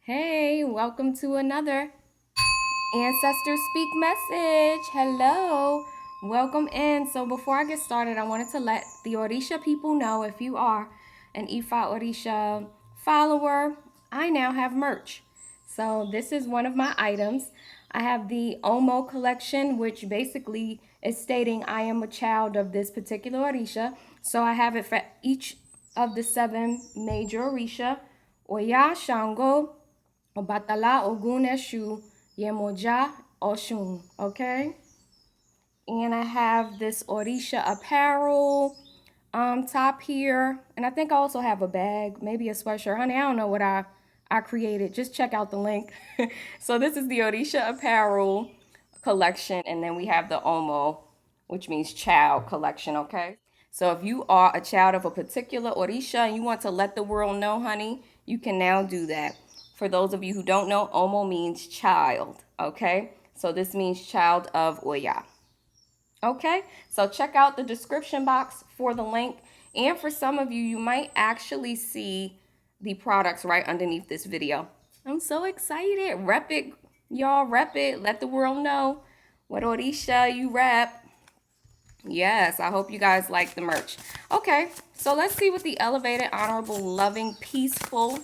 Hey, welcome to another Ancestor Speak message. Hello, welcome in. So before I get started, I wanted to let the Orisha people know if you are an Ifa Orisha follower, I now have merch. So this is one of my items. I have the Omo collection, which basically is stating I am a child of this particular Orisha. So I have it for each of the 7 major Orisha: Oya, Shango, Obatala, Ogun, Eshu, Yemoja, Oshun. Okay? And I have this Orisha apparel top here. And I think I also have a bag, maybe a sweatshirt. Honey, I don't know what I created. Just check out the link. So this is the Orisha apparel collection. And then we have the Omo, which means child collection. Okay? So if you are a child of a particular Orisha and you want to let the world know, honey, you can now do that. For those of you who don't know, Omo means child. Okay? So this means child of Oya. Okay, so check out the description box for the link. And for some of you, you might actually see the products right underneath this video. I'm so excited. Rep it, y'all. Rep it. Let the world know what Orisha you rep. Yes, I hope you guys like the merch. Okay, so let's see what the elevated, honorable, loving, peaceful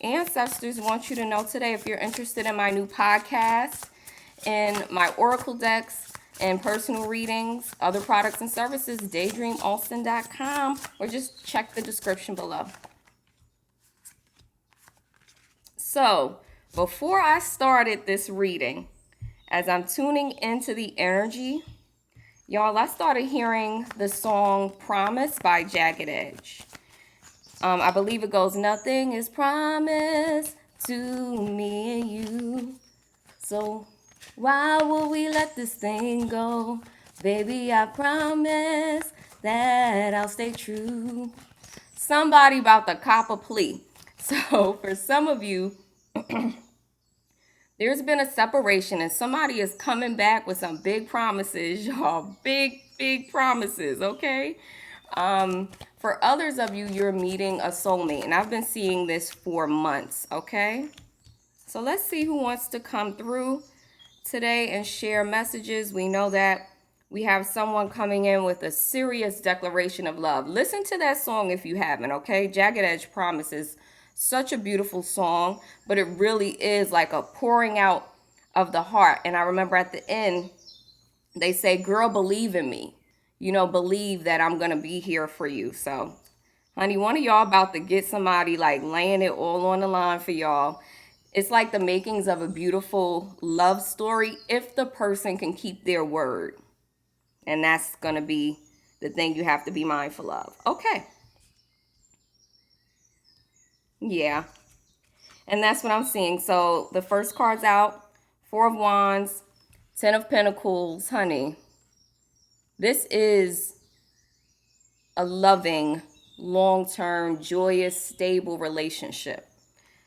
ancestors want you to know today. If you're interested in my new podcast and my oracle decks and personal readings, other products and services, daydreamaustin.com, or just check the description below. So before I started this reading, as I'm tuning into the energy, y'all, I started hearing the song Promise by Jagged Edge. I believe it goes, nothing is promised to me and you. So why would we let this thing go? Baby, I promise that I'll stay true. Somebody about to cop a plea. So for some of you, there's been a separation and somebody is coming back with some big promises, y'all. Big promises, okay? For others of you, you're meeting a soulmate. And I've been seeing this for months, okay? So let's see who wants to come through today and share messages. We know that we have someone coming in with a serious declaration of love. Listen to that song if you haven't, okay? Jagged Edge Promises. Such a beautiful song, but it really is like a pouring out of the heart. And I remember at the end, they say, girl, believe in me. You know, believe that I'm going to be here for you. So, honey, one of y'all about to get somebody like laying it all on the line for y'all. It's like the makings of a beautiful love story if the person can keep their word. And that's going to be the thing you have to be mindful of. Okay. Yeah. And that's what I'm seeing. So the first card's out. 4 of Wands, 10 of Pentacles. Honey, this is a loving, long-term, joyous, stable relationship.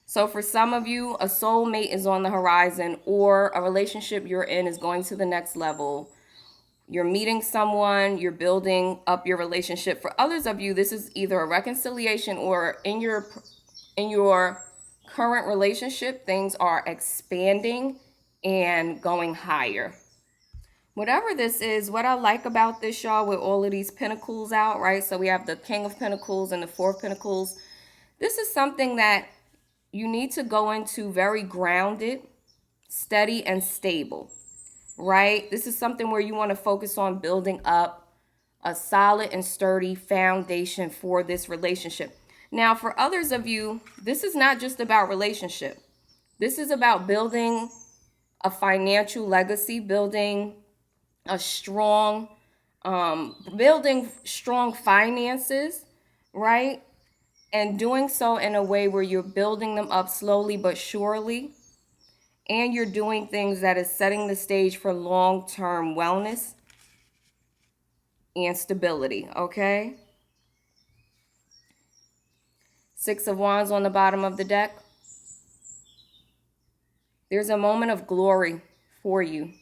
So for some of you, a soulmate is on the horizon, or a relationship you're in is going to the next level. You're meeting someone, you're building up your relationship. For others of you, this is either a reconciliation or in your current relationship, things are expanding and going higher. Whatever this is, what I like about this, y'all, with all of these pentacles out, right? So we have the King of Pentacles and the 4 of Pentacles. This is something that you need to go into very grounded, steady, and stable, right? This is something where you want to focus on building up a solid and sturdy foundation for this relationship. Now, for others of you, this is not just about relationship. This is about building a financial legacy, building a strong, building strong finances, right? And doing so in a way where you're building them up slowly but surely. And you're doing things that is setting the stage for long-term wellness and stability, okay? 6 of Wands on the bottom of the deck. There's a moment of glory for you.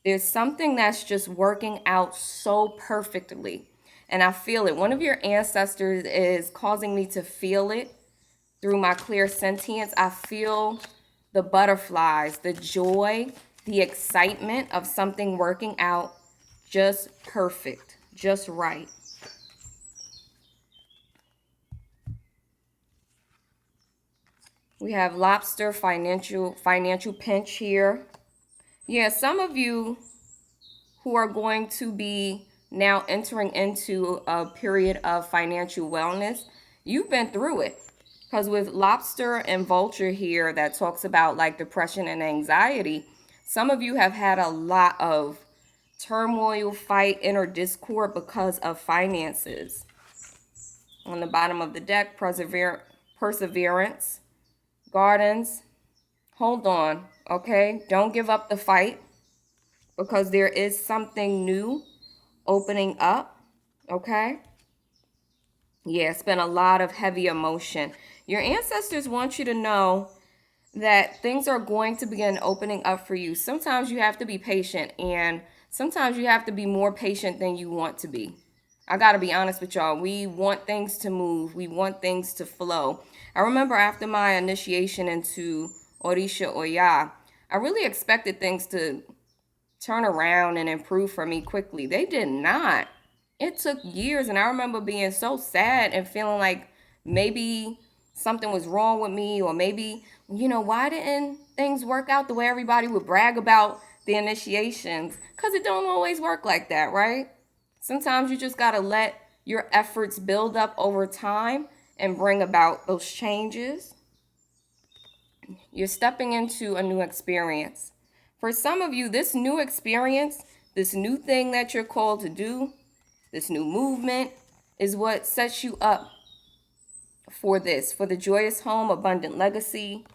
There's something that's just working out so perfectly. And I feel it. One of your ancestors is causing me to feel it through my clear sentience, I feel the butterflies, the joy, the excitement of something working out just perfect, just right. We have lobster financial pinch here. Yeah, some of you who are going to be now entering into a period of financial wellness, you've been through it. Because with lobster and vulture here that talks about like depression and anxiety, some of you have had a lot of turmoil, fight, inner discord because of finances. On the bottom of the deck, perseverance, gardens. Hold on, okay? Don't give up the fight because there is something new opening up, okay? Yeah, it's been a lot of heavy emotion. Your ancestors want you to know that things are going to begin opening up for you. Sometimes you have to be patient, and sometimes you have to be more patient than you want to be. I got to be honest with y'all. We want things to move. We want things to flow. I remember after my initiation into Orisha Oya, I really expected things to turn around and improve for me quickly. They did not. It took years, and I remember being so sad and feeling like maybe something was wrong with me, or maybe, why didn't things work out the way everybody would brag about the initiations? Because it don't always work like that, right? Sometimes you just got to let your efforts build up over time and bring about those changes. You're stepping into a new experience. For some of you, this new experience, this new thing that you're called to do, this new movement is what sets you up for this, for the joyous home, abundant legacy.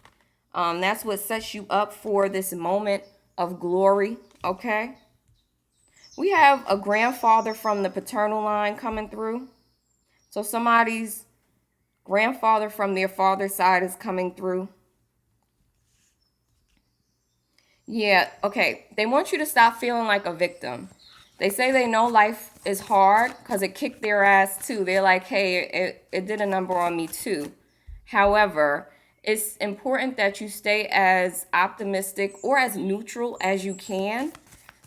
That's what sets you up for this moment of glory, okay? We have a grandfather from the paternal line coming through. So somebody's grandfather from their father's side is coming through. Yeah, okay. They want you to stop feeling like a victim. They say they know life is hard because it kicked their ass too. They're like, hey, it did a number on me too. However, it's important that you stay as optimistic or as neutral as you can,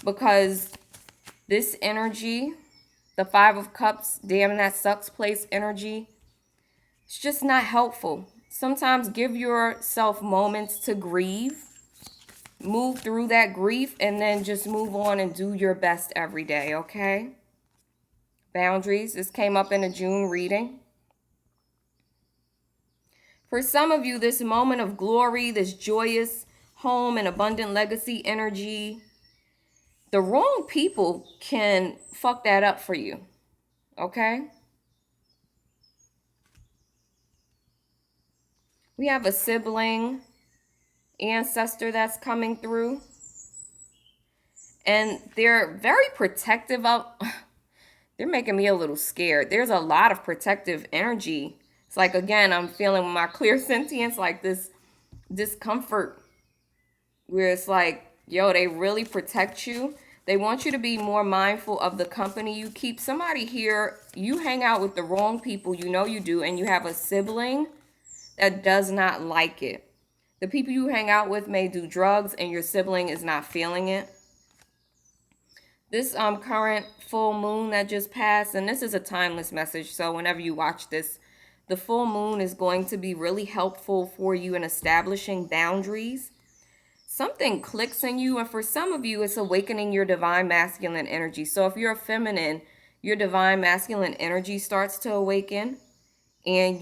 because this energy, the Five of Cups, damn that sucks place energy, it's just not helpful. Sometimes give yourself moments to grieve, move through that grief, and then just move on and do your best every day, okay? Boundaries, this came up in a June reading. For some of you, this moment of glory, this joyous home and abundant legacy energy, the wrong people can fuck that up for you, okay? We have a sibling, ancestor that's coming through. And they're very protective of, they're making me a little scared. There's a lot of protective energy. It's like, again, I'm feeling my clear sentience, like this discomfort where it's like, yo, they really protect you. They want you to be more mindful of the company you keep. Somebody here, you hang out with the wrong people, you do, and you have a sibling that does not like it. The people you hang out with may do drugs and your sibling is not feeling it. This current full moon that just passed, and this is a timeless message, so whenever you watch this, the full moon is going to be really helpful for you in establishing boundaries. Something clicks in you, and for some of you, it's awakening your divine masculine energy. So if you're a feminine, your divine masculine energy starts to awaken, and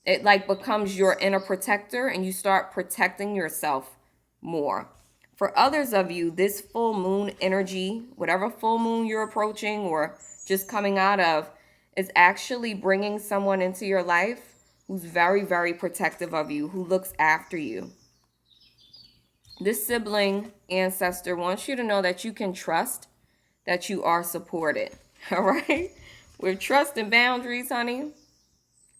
it like becomes your inner protector, and you start protecting yourself more. For others of you, this full moon energy, whatever full moon you're approaching or just coming out of, is actually bringing someone into your life who's very, very protective of you, who looks after you. This sibling ancestor wants you to know that you can trust that you are supported, all right? With trust and boundaries, honey.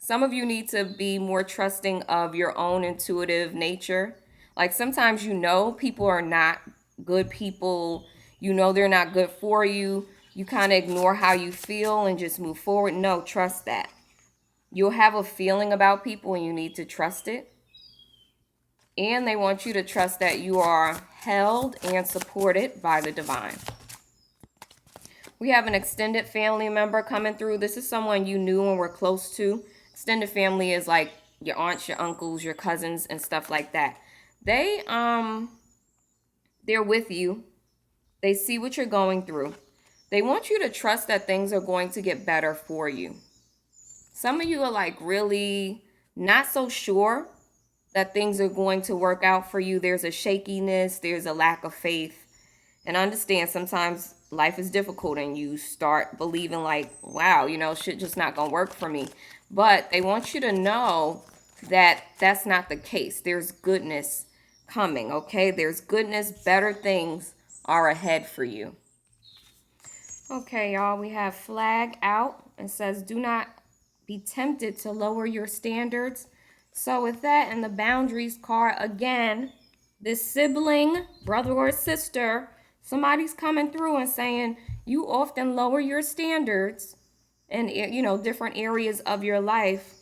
Some of you need to be more trusting of your own intuitive nature. Like sometimes people are not good people. They're not good for you. You kind of ignore how you feel and just move forward. No, trust that. You'll have a feeling about people and you need to trust it. And they want you to trust that you are held and supported by the divine. We have an extended family member coming through. This is someone you knew and were close to. Extended family is like your aunts, your uncles, your cousins, and stuff like that. They're with you. They see what you're going through. They want you to trust that things are going to get better for you. Some of you are like really not so sure that things are going to work out for you. There's a shakiness, there's a lack of faith. And understand sometimes life is difficult and you start believing like, wow, shit just not gonna work for me. But they want you to know that that's not the case. There's goodness coming, okay? There's goodness, better things are ahead for you. Okay, y'all, we have flag out. It says, do not be tempted to lower your standards. So with that and the boundaries card, again, this sibling, brother or sister, somebody's coming through and saying you often lower your standards in, different areas of your life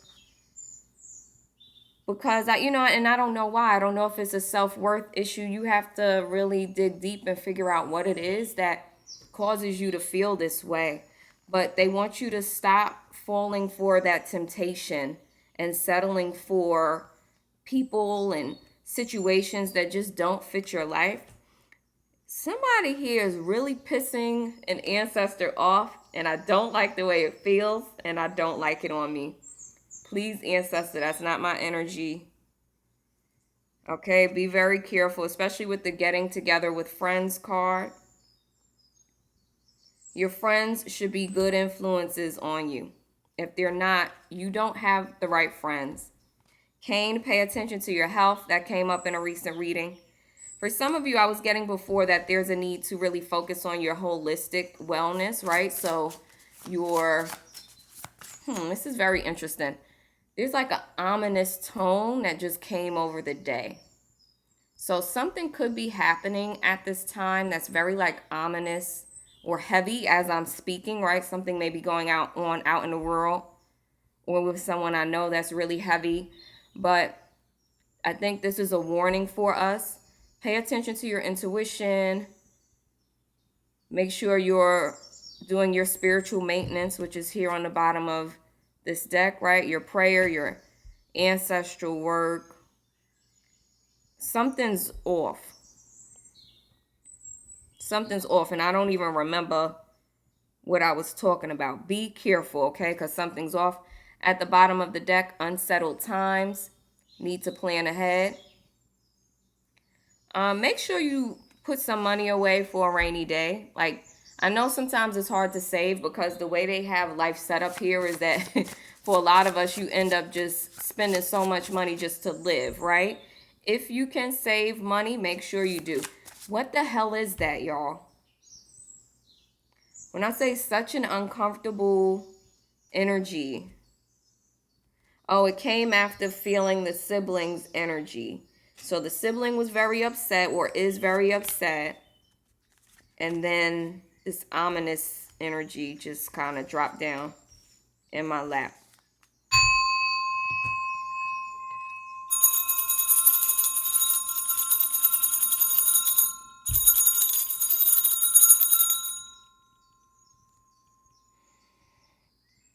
because and I don't know why. I don't know if it's a self-worth issue. You have to really dig deep and figure out what it is that causes you to feel this way. But they want you to stop falling for that temptation and settling for people and situations that just don't fit your life. Somebody here is really pissing an ancestor off, and I don't like the way it feels, and I don't like it on me. Please, ancestor, that's not my energy. Okay, be very careful, especially with the getting together with friends card. Your friends should be good influences on you. If they're not, you don't have the right friends. Cain, pay attention to your health. That came up in a recent reading. For some of you, I was getting before that there's a need to really focus on your holistic wellness, right? So this is very interesting. There's like an ominous tone that just came over the day. So something could be happening at this time that's very like ominous or heavy as I'm speaking, right? Something may be going out in the world or with someone I know that's really heavy. But I think this is a warning for us. Pay attention to your intuition. Make sure you're doing your spiritual maintenance, which is here on the bottom of this deck, right? Your prayer, your ancestral work. Something's off. Something's off, and I don't even remember what I was talking about. Be careful, okay? Because something's off. At the bottom of the deck, unsettled times. Need to plan ahead. Make sure you put some money away for a rainy day. Like, I know sometimes it's hard to save because the way they have life set up here is that for a lot of us, you end up just spending so much money just to live, right? If you can save money, make sure you do. What the hell is that, y'all? When I say such an uncomfortable energy, oh, it came after feeling the sibling's energy. So the sibling was very upset or is very upset. And then this ominous energy just kind of dropped down in my lap.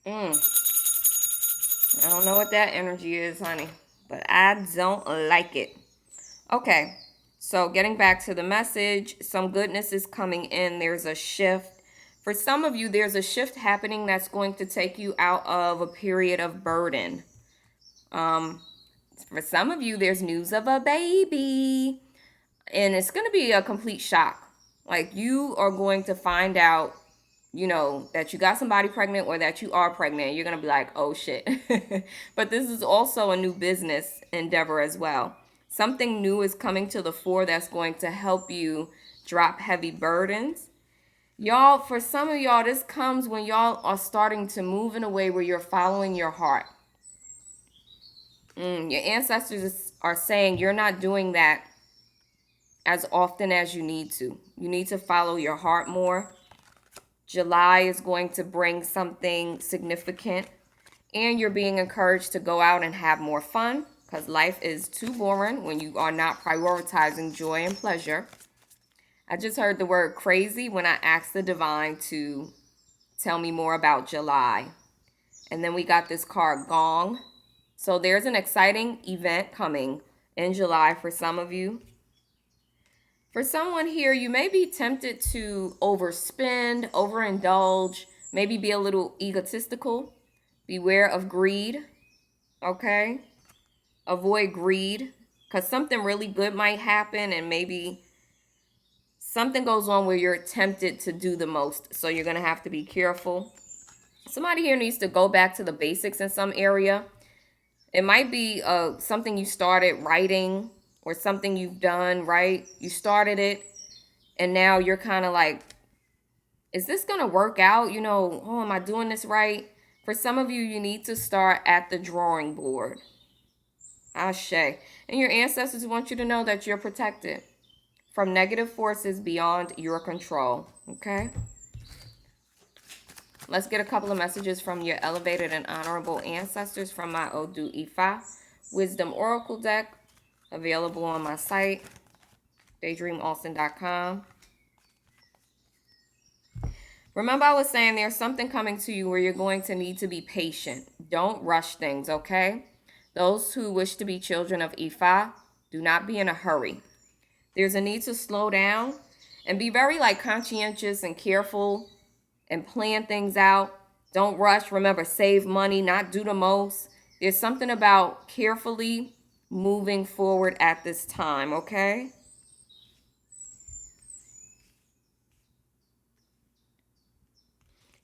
I don't know what that energy is, honey, but I don't like it. Okay, so getting back to the message, some goodness is coming in. There's a shift. For some of you, there's a shift happening that's going to take you out of a period of burden. For some of you, there's news of a baby, and it's going to be a complete shock. Like, you are going to find out, that you got somebody pregnant or that you are pregnant. You're going to be like, oh shit. But this is also a new business endeavor as well. Something new is coming to the fore that's going to help you drop heavy burdens. Y'all, for some of y'all, this comes when y'all are starting to move in a way where you're following your heart. Your ancestors are saying you're not doing that as often as you need to. You need to follow your heart more. July is going to bring something significant. And you're being encouraged to go out and have more fun because life is too boring when you are not prioritizing joy and pleasure. I just heard the word crazy when I asked the divine to tell me more about July. And then we got this card, Gong. So there's an exciting event coming in July for some of you. For someone here, you may be tempted to overspend, overindulge, maybe be a little egotistical. Beware of greed, okay? Avoid greed because something really good might happen and maybe something goes on where you're tempted to do the most. So you're going to have to be careful. Somebody here needs to go back to the basics in some area. It might be something you started writing or something you've done, right? You started it and now you're kind of like, is this going to work out? You know, oh, am I doing this right? For some of you, you need to start at the drawing board. Ashe. And your ancestors want you to know that you're protected from negative forces beyond your control. Okay? Let's get a couple of messages from your elevated and honorable ancestors from my Odu Ifa Wisdom Oracle deck, available on my site, daydreamaustin.com. Remember, I was saying there's something coming to you where you're going to need to be patient. Don't rush things, okay? Those who wish to be children of Ifa, do not be in a hurry. There's a need to slow down and be very conscientious and careful and plan things out. Don't rush. Remember, save money, not do the most. There's something about carefully moving forward at this time, okay?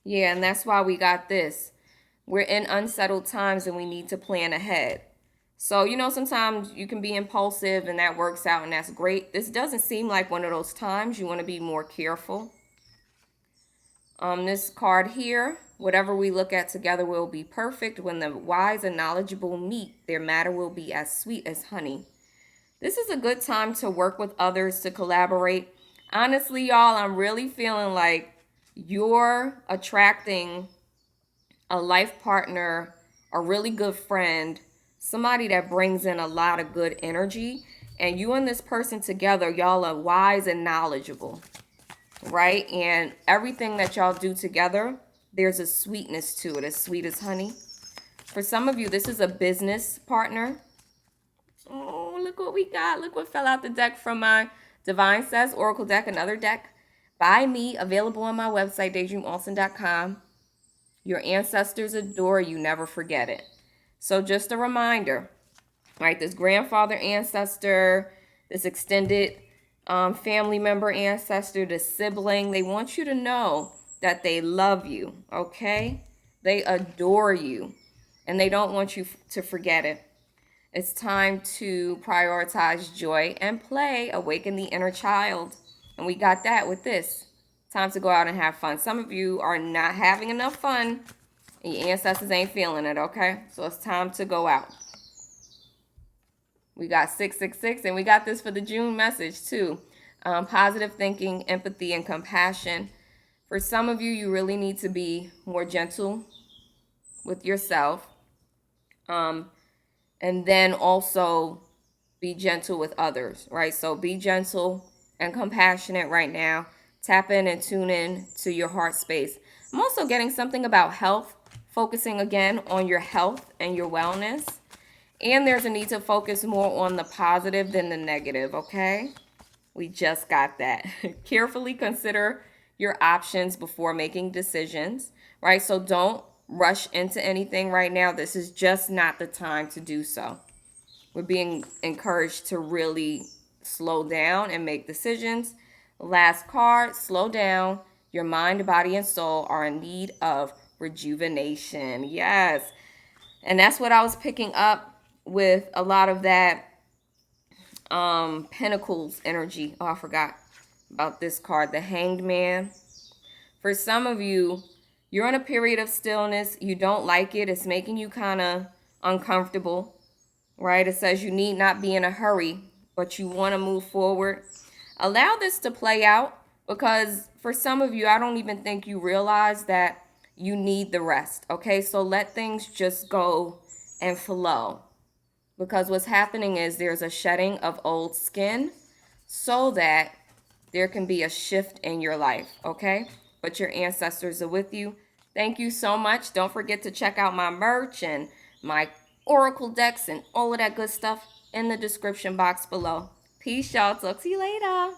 Yeah, and that's why we got this. We're in unsettled times and we need to plan ahead. So, sometimes you can be impulsive and that works out and that's great. This doesn't seem like one of those times. You want to be more careful. This card here, whatever we look at together will be perfect. When the wise and knowledgeable meet, their matter will be as sweet as honey. This is a good time to work with others, to collaborate. Honestly, y'all, I'm really feeling like you're attracting a life partner, a really good friend, somebody that brings in a lot of good energy. And you and this person together, y'all are wise and knowledgeable, right? And everything that y'all do together, there's a sweetness to it, as sweet as honey. For some of you, this is a business partner. Oh, look what we got. Look what fell out the deck from my Divine Says Oracle deck, another deck by me, available on my website, daydreamaustin.com. Your ancestors adore you. Never forget it. So just a reminder, right? This grandfather ancestor, this extended family member ancestor, the sibling, they want you to know that they love you, okay? They adore you, and they don't want you to forget it. It's time to prioritize joy and play, awaken the inner child. And we got that with this. Time to go out and have fun. Some of you are not having enough fun, and your ancestors ain't feeling it, okay? So it's time to go out. We got 666, and we got this for the June message too. Positive thinking, empathy, and compassion. For some of you, you really need to be more gentle with yourself. And then also be gentle with others, right? So be gentle and compassionate right now. Tap in and tune in to your heart space. I'm also getting something about health, focusing again on your health and your wellness. And there's a need to focus more on the positive than the negative, okay? We just got that. Carefully consider your options before making decisions, right? So don't rush into anything right now. This is just not the time to do so. We're being encouraged to really slow down and make decisions. Last card, slow down. Your mind, body, and soul are in need of rejuvenation. Yes. And that's what I was picking up with a lot of that Pentacles energy. Oh, I forgot about this card, the Hanged Man. For some of you, you're in a period of stillness. You don't like it. It's making you kind of uncomfortable, right? It says you need not be in a hurry, but you want to move forward. Allow this to play out, because for some of you, I don't even think you realize that you need the rest. Okay, so let things just go and flow, because what's happening is there's a shedding of old skin so that there can be a shift in your life. Okay, but your ancestors are with you. Thank you so much. Don't forget to check out my merch and my oracle decks and all of that good stuff in the description box below. Peace, y'all. Talk to you later.